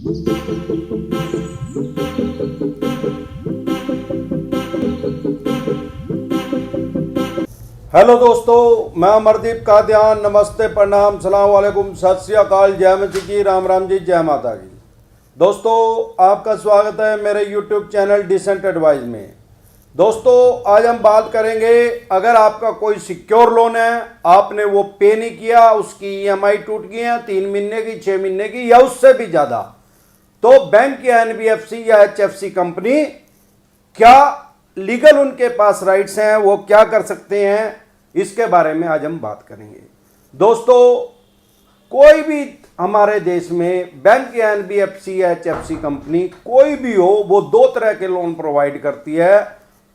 Hello दोस्तों, मैं अमरदीप कादियान। नमस्ते, प्रणाम, सलाम वालेकुम, सत श्री अकाल, जय मसी की, राम राम जी, जय माता की। दोस्तों, आपका स्वागत है मेरे यूट्यूब चैनल डिसेंट एडवाइस में। दोस्तों, आज हम बात करेंगे, अगर आपका कोई सिक्योर लोन है, आपने वो पे नहीं किया, उसकी ईएमआई टूट गई है 3 महीने की, 6 महीने की या उससे भी ज़्यादा, तो बैंक या एनबीएफसी या एचएफसी कंपनी क्या लीगल उनके पास राइट्स हैं, वो क्या कर सकते हैं, इसके बारे में आज हम बात करेंगे। दोस्तों, कोई भी हमारे देश में बैंक या एनबीएफसी या एचएफसी कंपनी कोई भी हो, वो 2 तरह के लोन प्रोवाइड करती है,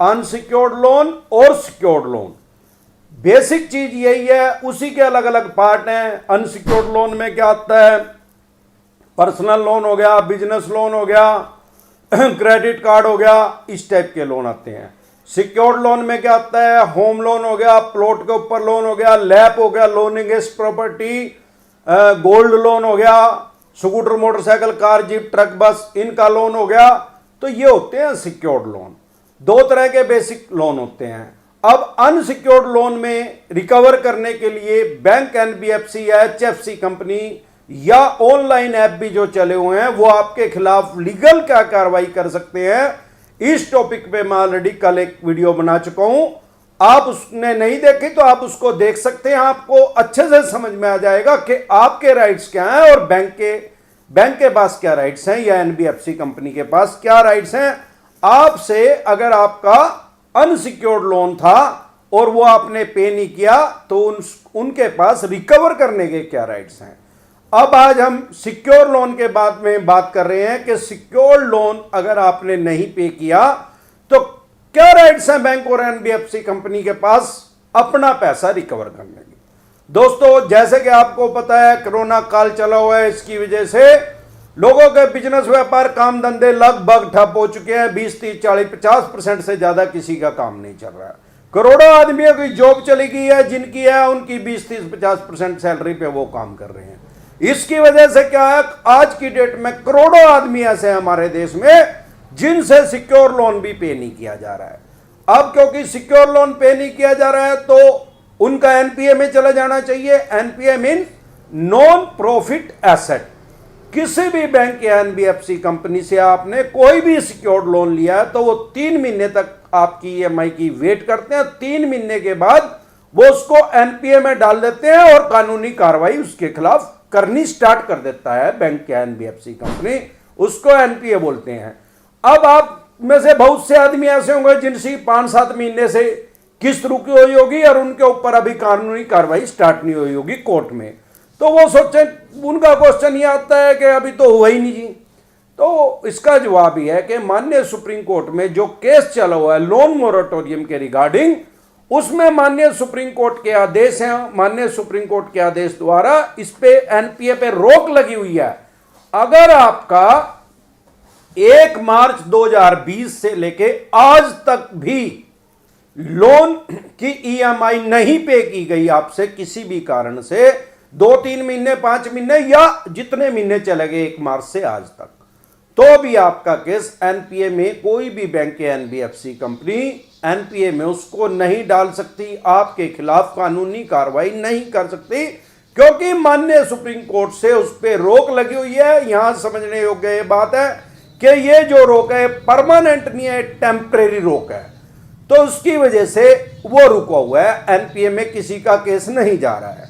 अनसिक्योर्ड लोन और सिक्योर्ड लोन। बेसिक चीज यही है, उसी के अलग अलग पार्ट हैं। अनसिक्योर्ड लोन में क्या आता है? पर्सनल लोन हो गया, बिजनेस लोन हो गया, क्रेडिट कार्ड हो गया, इस टाइप के लोन आते हैं। सिक्योर्ड लोन में क्या आता है? होम लोन हो गया, प्लॉट के ऊपर लोन हो गया, लैप हो गया, loan against property, gold loan हो गया, scooter, motorcycle, car, jeep, truck, बस, इनका लोन हो गया। तो ये होते हैं सिक्योर्ड लोन। 2 तरह के बेसिक लोन होते हैं। अब अनसिक्योर्ड लोन में रिकवर करने के लिए बैंक, एनबीएफसी या एचएफसी कंपनी या ऑनलाइन ऐप भी जो चले हुए हैं, वो आपके खिलाफ लीगल क्या कार्रवाई कर सकते हैं, इस टॉपिक पे मैं ऑलरेडी कल एक वीडियो बना चुका हूं। आप उसने नहीं देखी तो आप उसको देख सकते हैं, आपको अच्छे से समझ में आ जाएगा कि आपके राइट्स क्या हैं और बैंक के पास क्या राइट्स हैं या एनबीएफसी कंपनी के पास क्या राइट्स हैं। आपसे अगर आपका अनसिक्योर्ड लोन था और वो आपने पे नहीं किया, तो उनके पास रिकवर करने के क्या राइट्स हैं। अब आज हम सिक्योर लोन के बाद में बात कर रहे हैं कि सिक्योर लोन अगर आपने नहीं पे किया तो क्या राइट्स हैं बैंक और एनबीएफसी कंपनी के पास अपना पैसा रिकवर करने की। दोस्तों, जैसे कि आपको पता है, कोरोना काल चला हुआ है, इसकी वजह से लोगों के बिजनेस, व्यापार, काम धंधे लगभग ठप हो चुके हैं। 20, 30, 40, 50% से ज्यादा किसी का काम नहीं चल रहा है। करोड़ों आदमियों की जॉब चली गई है, जिनकी है उनकी 20, 30, 50% सैलरी पे वो काम कर रहे हैं। इसकी वजह से क्या है, आज की डेट में करोड़ों आदमी ऐसे हैं हमारे देश में जिनसे सिक्योर लोन भी पे नहीं किया जा रहा है। अब क्योंकि सिक्योर लोन पे नहीं किया जा रहा है, तो उनका एनपीए में चला जाना चाहिए। NPA mean non profit asset. किसी भी बैंक या एनबीएफसी कंपनी से आपने कोई भी सिक्योर्ड लोन लिया है, तो वो 3 महीने तक आपकी ईएमआई की वेट करते हैं। 3 महीने के बाद वो उसको एनपीए में डाल देते हैं और कानूनी कार्रवाई उसके खिलाफ करनी स्टार्ट कर देता है बैंक या एनबीएफसी कंपनी। उसको एनपीए बोलते हैं। अब आप में से बहुत से आदमी ऐसे होंगे जिनकी 5-7 महीने से किस्त रुकी हुई होगी और उनके ऊपर अभी कानूनी कार्रवाई स्टार्ट नहीं हुई होगी कोर्ट में। तो वो सोचे, उनका क्वेश्चन ये आता है कि अभी तो हुआ ही नहीं जी। तो इसका जवाब ये है कि माननीय सुप्रीम कोर्ट में जो केस चला हुआ है लोन मोरेटोरियम के रिगार्डिंग, उसमें माननीय सुप्रीम कोर्ट के आदेश हैं। माननीय सुप्रीम कोर्ट के आदेश द्वारा इस पे एनपीए पे रोक लगी हुई है। अगर आपका 1 मार्च 2020 से लेके आज तक भी लोन की ईएमआई नहीं पे की गई आपसे किसी भी कारण से, 2-3 महीने, 5 महीने या जितने महीने चले गए 1 मार्च से आज तक, तो भी आपका केस एनपीए में कोई भी बैंक या एनबीएफसी कंपनी एनपीए में उसको नहीं डाल सकती, आपके खिलाफ कानूनी कार्रवाई नहीं कर सकती, क्योंकि माननीय सुप्रीम कोर्ट से उस पर रोक लगी हुई है। यहां समझने योग्य ये बात है कि ये जो रोक है परमानेंट नहीं है, टेम्परेरी रोक है। तो उसकी वजह से वो रुका हुआ है, एनपीए में किसी का केस नहीं जा रहा है।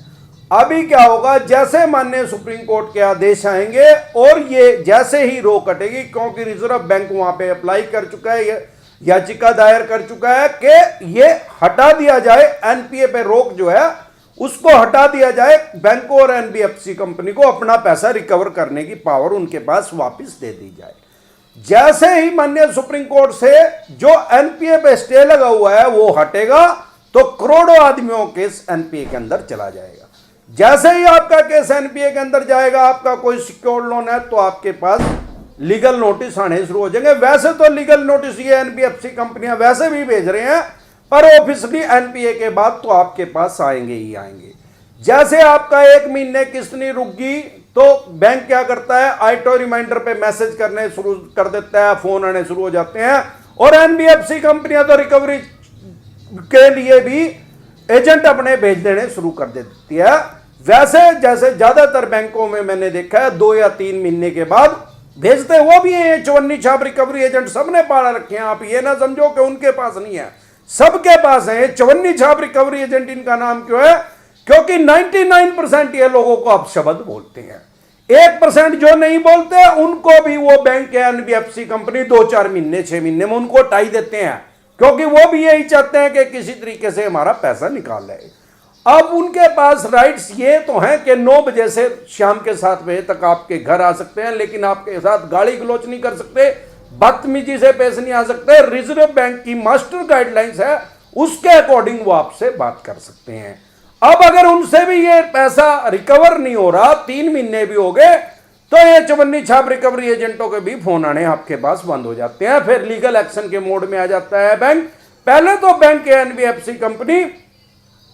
अभी क्या होगा, जैसे माननीय सुप्रीम कोर्ट के आदेश आएंगे और ये जैसे ही रोक हटेगी, क्योंकि रिजर्व बैंक वहां पे अप्लाई कर चुका है, याचिका दायर कर चुका है कि ये हटा दिया जाए, एनपीए पे रोक जो है उसको हटा दिया जाए, बैंक और एनबीएफसी कंपनी को अपना पैसा रिकवर करने की पावर उनके पास वापस दे दी जाए। जैसे ही माननीय सुप्रीम कोर्ट से जो एनपीए पे स्टे लगा हुआ है वो हटेगा, तो करोड़ों आदमियों के एनपीए के अंदर चला जाएगा। जैसे ही आपका केस एनपीए के अंदर जाएगा, आपका कोई सिक्योर्ड लोन है, तो आपके पास लीगल नोटिस आने शुरू हो जाएंगे। वैसे तो लीगल नोटिस ये एनबीएफसी कंपनियां वैसे भी भेज रहे हैं, पर ऑफिशियली एनपीए के बाद तो आपके पास आएंगे ही आएंगे। जैसे आपका 1 महीने किस्त नहीं रुक गई, तो बैंक क्या करता है, ऑटो रिमाइंडर पे मैसेज करने शुरू कर देता है, फोन आने शुरू हो जाते हैं। और एनबीएफसी कंपनियां तो रिकवरी के लिए भी एजेंट अपने भेज देने शुरू कर देती है। वैसे जैसे ज्यादातर बैंकों में मैंने देखा है 2 या 3 महीने के बाद भेजते, वो भी है चवन्नी छाप रिकवरी एजेंट सबने पाला रखे हैं। आप ये ना समझो कि उनके पास नहीं है, सबके पास है चवन्नी छाप रिकवरी एजेंट। इनका नाम क्यों है? क्योंकि 99% ये लोगों को आप शब्द बोलते हैं, 1% जो नहीं बोलते उनको भी वो बैंक या एनबीएफसी कंपनी 2-4 महीने 6 महीने में उनको हटाई देते हैं, क्योंकि वो भी यही चाहते हैं कि किसी तरीके से हमारा पैसा निकाल ले। अब उनके पास राइट्स ये तो हैं कि 9 बजे से शाम के 7 बजे तक आपके घर आ सकते हैं, लेकिन आपके साथ गाली गलौच नहीं कर सकते, बदतमीजी से पेश नहीं आ सकते। रिजर्व बैंक की मास्टर गाइडलाइंस है, उसके अकॉर्डिंग वो आपसे बात कर सकते हैं। अब अगर उनसे भी ये पैसा रिकवर नहीं हो रहा, 3 महीने भी हो गए, तो ये चवन्नी छाप रिकवरी एजेंटों के भी फोन आने आपके पास बंद हो जाते हैं। फिर लीगल एक्शन के मोड में आ जाता है बैंक। पहले तो बैंक या एनबीएफसी कंपनी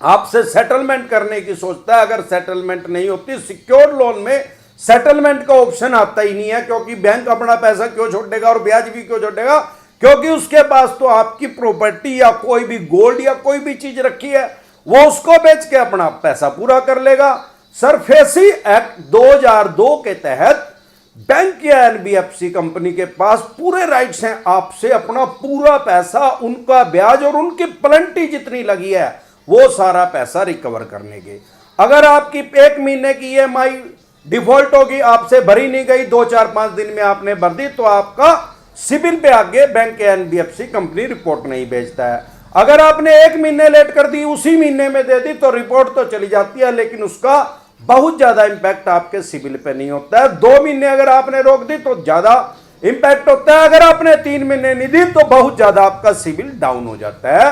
आपसे सेटलमेंट करने की सोचता है। अगर सेटलमेंट नहीं होती, सिक्योर लोन में सेटलमेंट का ऑप्शन आता ही नहीं है, क्योंकि बैंक अपना पैसा क्यों छोड़ेगा और ब्याज भी क्यों छोड़ेगा? क्योंकि उसके पास तो आपकी प्रॉपर्टी या कोई भी गोल्ड या कोई भी चीज रखी है, वो उसको बेच के अपना पैसा पूरा कर लेगा। सरफेसी एक्ट 2002 के तहत बैंक या एनबीएफसी कंपनी के पास पूरे राइट्स हैं आपसे अपना पूरा पैसा, उनका ब्याज और उनकी प्लेंटी जितनी लगी है वो सारा पैसा रिकवर करने के। अगर आपकी 1 महीने की ईएमआई डिफॉल्ट होगी, आपसे भरी नहीं गई, 2-4-5 दिन में आपने भर दी, तो आपका सिबिल पे आगे बैंक या एनबीएफसी कंपनी रिपोर्ट नहीं भेजता है। अगर आपने 1 महीने लेट कर दी, उसी महीने में दे दी, तो रिपोर्ट तो चली जाती है, लेकिन उसका बहुत ज्यादा इंपैक्ट आपके सिबिल पे नहीं होता है। 2 महीने अगर आपने रोक दी तो ज्यादा इंपैक्ट होता है, अगर आपने 3 महीने नहीं दी तो बहुत ज्यादा आपका सिबिल डाउन हो जाता है।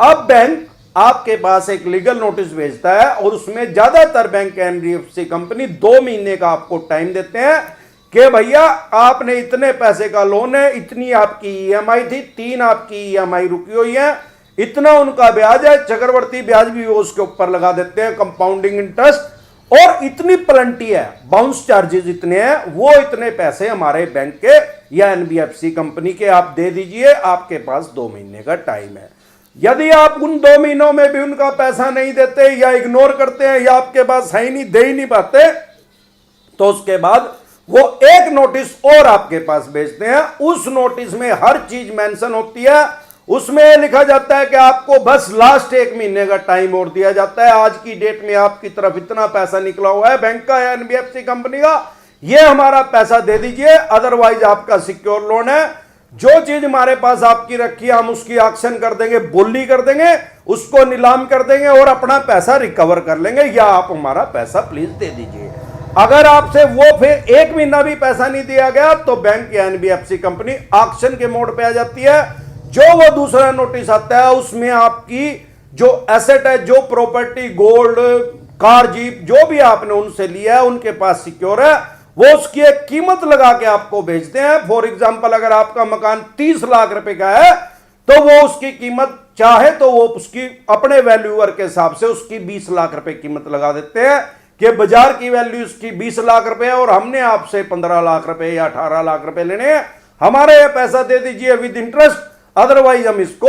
अब बैंक आपके पास एक लीगल नोटिस भेजता है और उसमें ज्यादातर बैंक एनबीएफसी कंपनी 2 महीने का आपको टाइम देते हैं कि भैया आपने इतने पैसे का लोन है, इतनी आपकी ईएमआई थी, 3 आपकी ईएमआई रुकी हुई है, इतना उनका ब्याज है, चक्रवर्ती ब्याज भी वो उसके ऊपर लगा देते हैं, कंपाउंडिंग इंटरेस्ट, और इतनी प्लेंटी है, बाउंस चार्जेस इतने हैं, वो इतने पैसे हमारे बैंक के या एनबीएफसी कंपनी के आप दे दीजिए, आपके पास 2 महीने का टाइम है। यदि आप उन 2 महीनों में भी उनका पैसा नहीं देते या इग्नोर करते हैं या आपके पास है ही नहीं, दे ही नहीं पाते, तो उसके बाद वो एक नोटिस और आपके पास भेजते हैं। उस नोटिस में हर चीज मेंशन होती है, उसमें लिखा जाता है कि आपको बस लास्ट 1 महीने का टाइम और दिया जाता है। आज की डेट में आपकी तरफ इतना पैसा निकला हुआ है बैंक का या एनबीएफसी कंपनी का, ये हमारा पैसा दे दीजिए, अदरवाइज आपका सिक्योर लोन है, जो चीज हमारे पास आपकी रखी है हम उसकी ऑक्शन कर देंगे, बोली कर देंगे, उसको नीलाम कर देंगे और अपना पैसा रिकवर कर लेंगे, या आप हमारा पैसा प्लीज दे दीजिए। अगर आपसे वो फिर 1 महीना भी पैसा नहीं दिया गया तो बैंक या एनबीएफसी कंपनी ऑक्शन के मोड पे आ जाती है। जो वो दूसरा नोटिस आता है उसमें आपकी जो एसेट है, जो प्रॉपर्टी, गोल्ड, कार, जीप, जो भी आपने उनसे लिया है उनके पास सिक्योर है, वो उसकी एक कीमत लगा के आपको बेचते हैं। फॉर एग्जांपल अगर आपका मकान 30 लाख रुपए का है तो वो उसकी कीमत चाहे तो वो उसकी अपने वैल्यूअर के हिसाब से उसकी 20 लाख रुपए कीमत लगा देते हैं कि बाजार की वैल्यू उसकी 20 लाख रुपए है और हमने आपसे 15 लाख रुपए या 18 लाख रुपए लेने हैं, हमारे ये पैसा दे दीजिए विद इंटरेस्ट, अदरवाइज हम इसको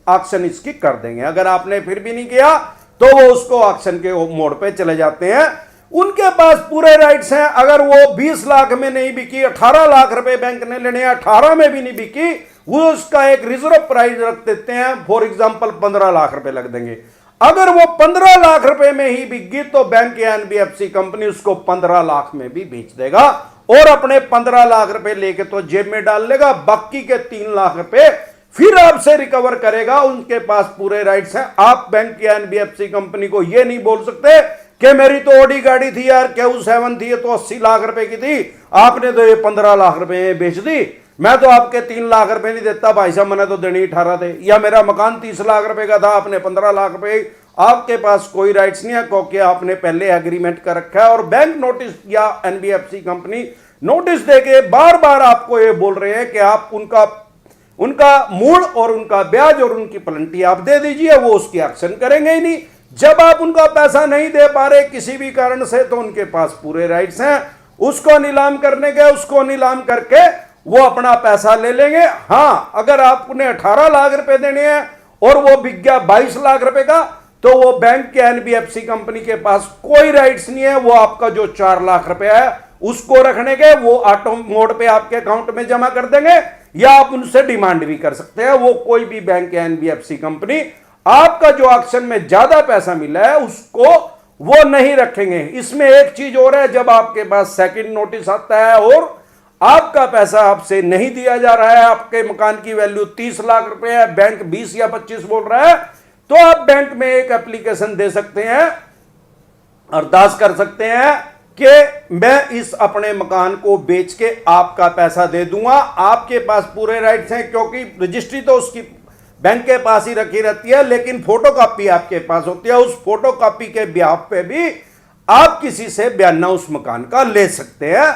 ऑक्शन इसकी कर देंगे। अगर आपने फिर भी नहीं किया तो वो उसको ऑक्शन के मोड पे चले जाते हैं। उनके पास पूरे राइट्स हैं, अगर वो 20 लाख में नहीं बिकी, 18 लाख रुपए बैंक ने लेने, 18 में भी नहीं बिकी, वो उसका एक रिजर्व प्राइस रख देते हैं, फॉर एग्जांपल 15 लाख रुपए लग देंगे। अगर वो 15 लाख रुपए में ही बिक गई तो बैंक या एनबीएफसी कंपनी उसको 15 लाख में भी बेच देगा और अपने 15 लाख रुपए लेके तो जेब में डाल लेगा, बाकी के 3 लाख रुपए फिर आपसे रिकवर करेगा। उनके पास पूरे राइट्स हैं। आप बैंक या एनबीएफसी कंपनी को यह नहीं बोल सकते कि मेरी तो ऑडी गाड़ी थी यार, Q7 थी, ये तो 80 लाख रुपए की थी, आपने तो ये 15 लाख रुपए में बेच दी, मैं तो आपके 3 लाख रुपए नहीं देता भाई साहब, मैंने तो देने 18 थे, या मेरा मकान 30 लाख रुपए का था, आपने 15 लाख रुपए। आपके पास कोई राइट्स नहीं है क्योंकि आपने पहले एग्रीमेंट कर रखा है। और बैंक नोटिस या एनबीएफसी कंपनी नोटिस देके बार बार आपको ये बोल रहे हैं कि आप उनका मूल और उनका ब्याज और उनकी प्लेंटी आप दे दीजिए, वो उसकी एक्शन करेंगे ही नहीं। जब आप उनका पैसा नहीं दे पा रहे किसी भी कारण से, तो उनके पास पूरे राइट्स हैं उसको नीलाम करने के। उसको नीलाम करके वो अपना पैसा ले लेंगे। हाँ, अगर आपने 18 लाख रुपए देने हैं और वो बिक गया 22 लाख रुपए का, तो वो बैंक के एनबीएफसी कंपनी के पास कोई राइट्स नहीं है। वो आपका जो 4 लाख रुपया है उसको रखने के, वो ऑटो मोड पे आपके अकाउंट में जमा कर देंगे, या आप उनसे डिमांड भी कर सकते हैं। वो कोई भी बैंक या एनबीएफसी कंपनी आपका जो ऑक्शन में ज्यादा पैसा मिला है उसको वो नहीं रखेंगे। इसमें एक चीज और है, जब आपके पास सेकंड नोटिस आता है और आपका पैसा आपसे नहीं दिया जा रहा है, आपके मकान की वैल्यू 30 लाख रुपए है, बैंक 20 या 25 बोल रहा है, तो आप बैंक में एक एप्लीकेशन दे सकते हैं, अरदास कर सकते हैं कि मैं इस अपने मकान को बेच के आपका पैसा दे दूंगा। आपके पास पूरे राइट्स हैं, क्योंकि रजिस्ट्री तो उसकी बैंक के पास ही रखी रहती है, लेकिन फोटोकॉपी आपके पास होती है। उस फोटोकॉपी के ब्याह पे भी आप किसी से बयाना उस मकान का ले सकते हैं।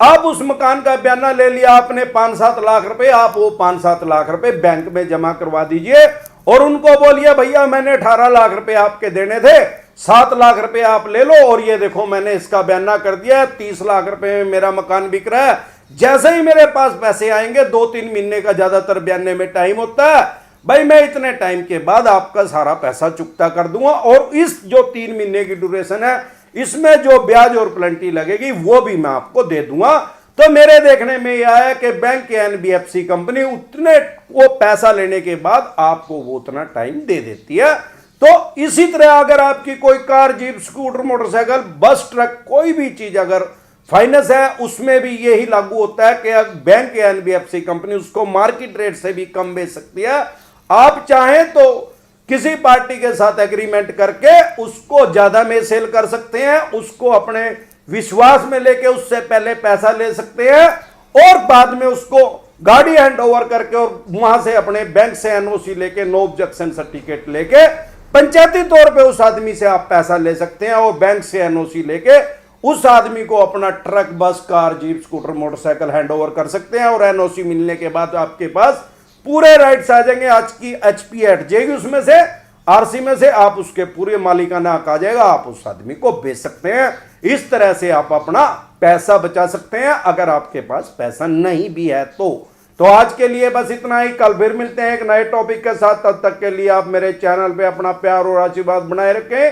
आप उस मकान का बयाना ले लिया आपने 5-7 लाख रुपए, आप वो 5-7 लाख रुपए बैंक में जमा करवा दीजिए और उनको बोलिए भैया मैंने 18 लाख रुपए आपके देने थे, 7 लाख रुपए आप ले लो, और ये देखो मैंने इसका बयाना कर दिया, 30 लाख रुपए में मेरा मकान बिक रहा है। जैसे ही मेरे पास पैसे आएंगे, 2-3 महीने का ज्यादातर बयाने में टाइम होता है, भाई मैं इतने टाइम के बाद आपका सारा पैसा चुकता कर दूंगा, और इस जो 3 महीने की ड्यूरेशन है इसमें जो ब्याज और पेनल्टी लगेगी वो भी मैं आपको दे दूंगा। तो मेरे देखने में यह है कि बैंक या एनबीएफसी कंपनी उतने वो पैसा लेने के बाद आपको वो उतना टाइम दे देती है। तो इसी तरह अगर आपकी कोई कार, जीप, स्कूटर, मोटरसाइकिल, बस, ट्रक, कोई भी चीज अगर फाइनेंस है, उसमें भी यही लागू होता है कि बैंक या एनबीएफसी कंपनी उसको मार्केट रेट से भी कम बेच सकती है। आप चाहें तो किसी पार्टी के साथ एग्रीमेंट करके उसको ज्यादा में सेल कर सकते हैं, उसको अपने विश्वास में लेके उससे पहले पैसा ले सकते हैं, और बाद में उसको गाड़ी हैंड ओवर करके और वहां से अपने बैंक से एनओसी लेके, नो ऑब्जेक्शन सर्टिफिकेट लेके, पंचायती तौर पे उस आदमी से आप पैसा ले सकते हैं, और बैंक से एनओसी लेके उस आदमी को अपना ट्रक, बस, car, jeep, scooter, motorcycle hand over कर सकते हैं, और एनओसी मिलने के बाद आपके पास पूरे राइट्स आ जाएंगे। आज की एचपी हट जाएगी, उसमें से आरसी में से आप उसके पूरे मालिकाना हक आ जाएगा, आप उस आदमी को बेच सकते हैं। इस तरह से आप अपना पैसा बचा सकते हैं अगर आपके पास पैसा नहीं भी है तो आज के लिए बस इतना ही। कल फिर मिलते हैं एक नए टॉपिक के साथ। तब तक के लिए आप मेरे चैनल पे अपना प्यार और आशीर्वाद बनाए रखें।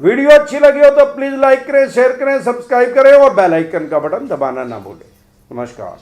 वीडियो अच्छी लगी हो तो प्लीज लाइक करें, शेयर करें, सब्सक्राइब करें और बेल आइकन का बटन दबाना ना भूलें। नमस्कार।